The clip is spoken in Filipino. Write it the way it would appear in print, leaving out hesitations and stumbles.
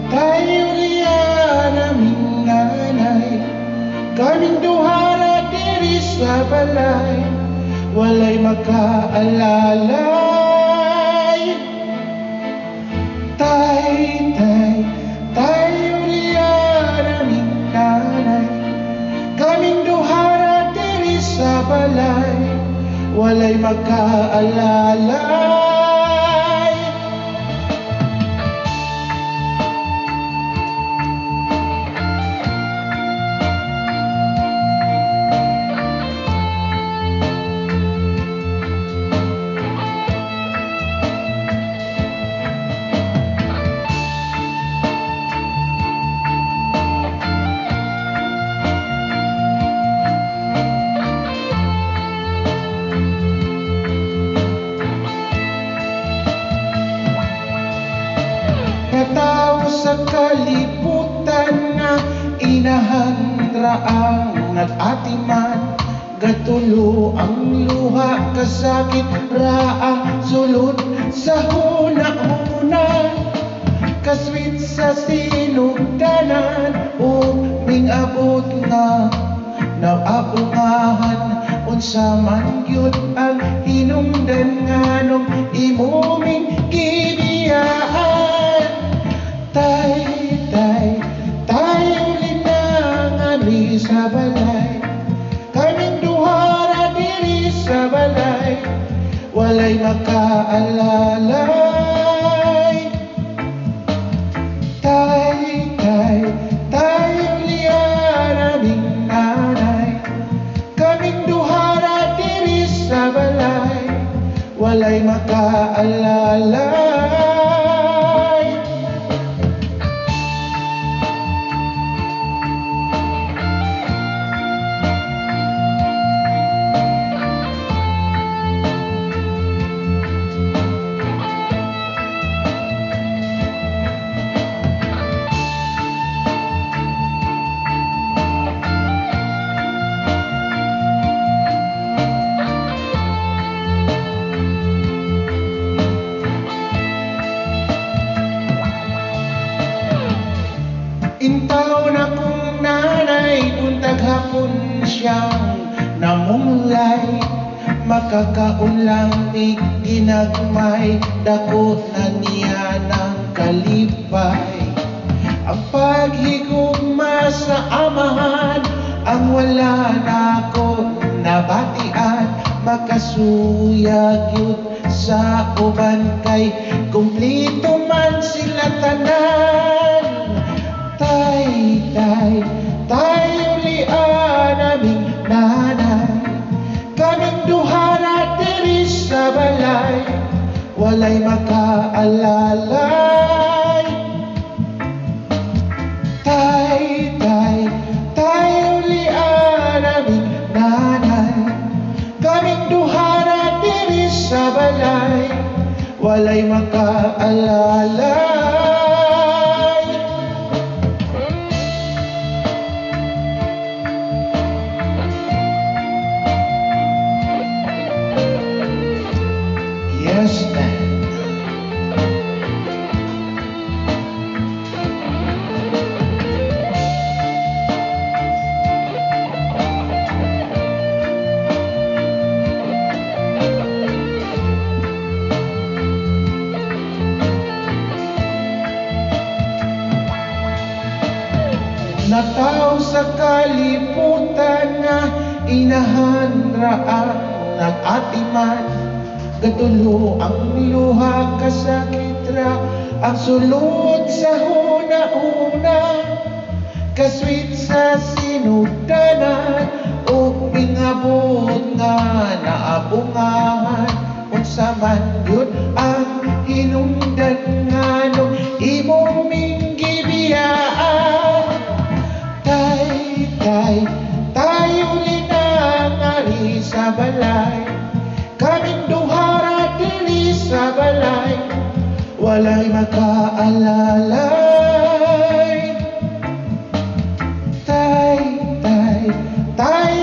tayo riyan aming nanay. Kaming duhara diri sa balay, walay makaalalay. Tay, tayo riyan aming nanay. Kaming duhara diri sa balay, walay makaalalay. Natao sa kalibutan na inahandra ang nag-atiman. Gatulo ang luha, kasakit raang sulod sa huna-huna. Kaswit sa sinugdanan, uming-abot nga naabungahan. Unsa man yun ang hinungdan nga nung imuming gibiyaan. Tayo linangami sa balay. Kaming duhara diri sa balay, walay makaalalay. Tayo liyan aming nanay. Kaming duhara diri sa balay, walay makaalalay. Intaw na kong nanay, buntag hapon siyang namumulay. Makakaon lang ni ginagmay, dako na niya ng kalipay. Ang paghigugma sa amahan, ang wala na akong nabatian. Makasuyag yun sa uban kay kumplito man sila tanan. Tayo lian aming nanay. Kaming duhara diri sa balay, walay makaalalay. Tayo lian aming nanay. Kaming duhara diri sa balay, walay makaalalay. Yes, ma'am. Natao sa kalibutan na inahandra ang nag-atiman. Gatulo ang luha, kasakit ra ang sulod sa huna-huna. Kaswit sa sinugdanan, uming-abot nga naabungahan. Unsa man yun ang hinungdan nga nung imuming gibiyaan. Tayo linangari sa balay. Kaming duhara dili sa balay, walay makaalalay. Tayo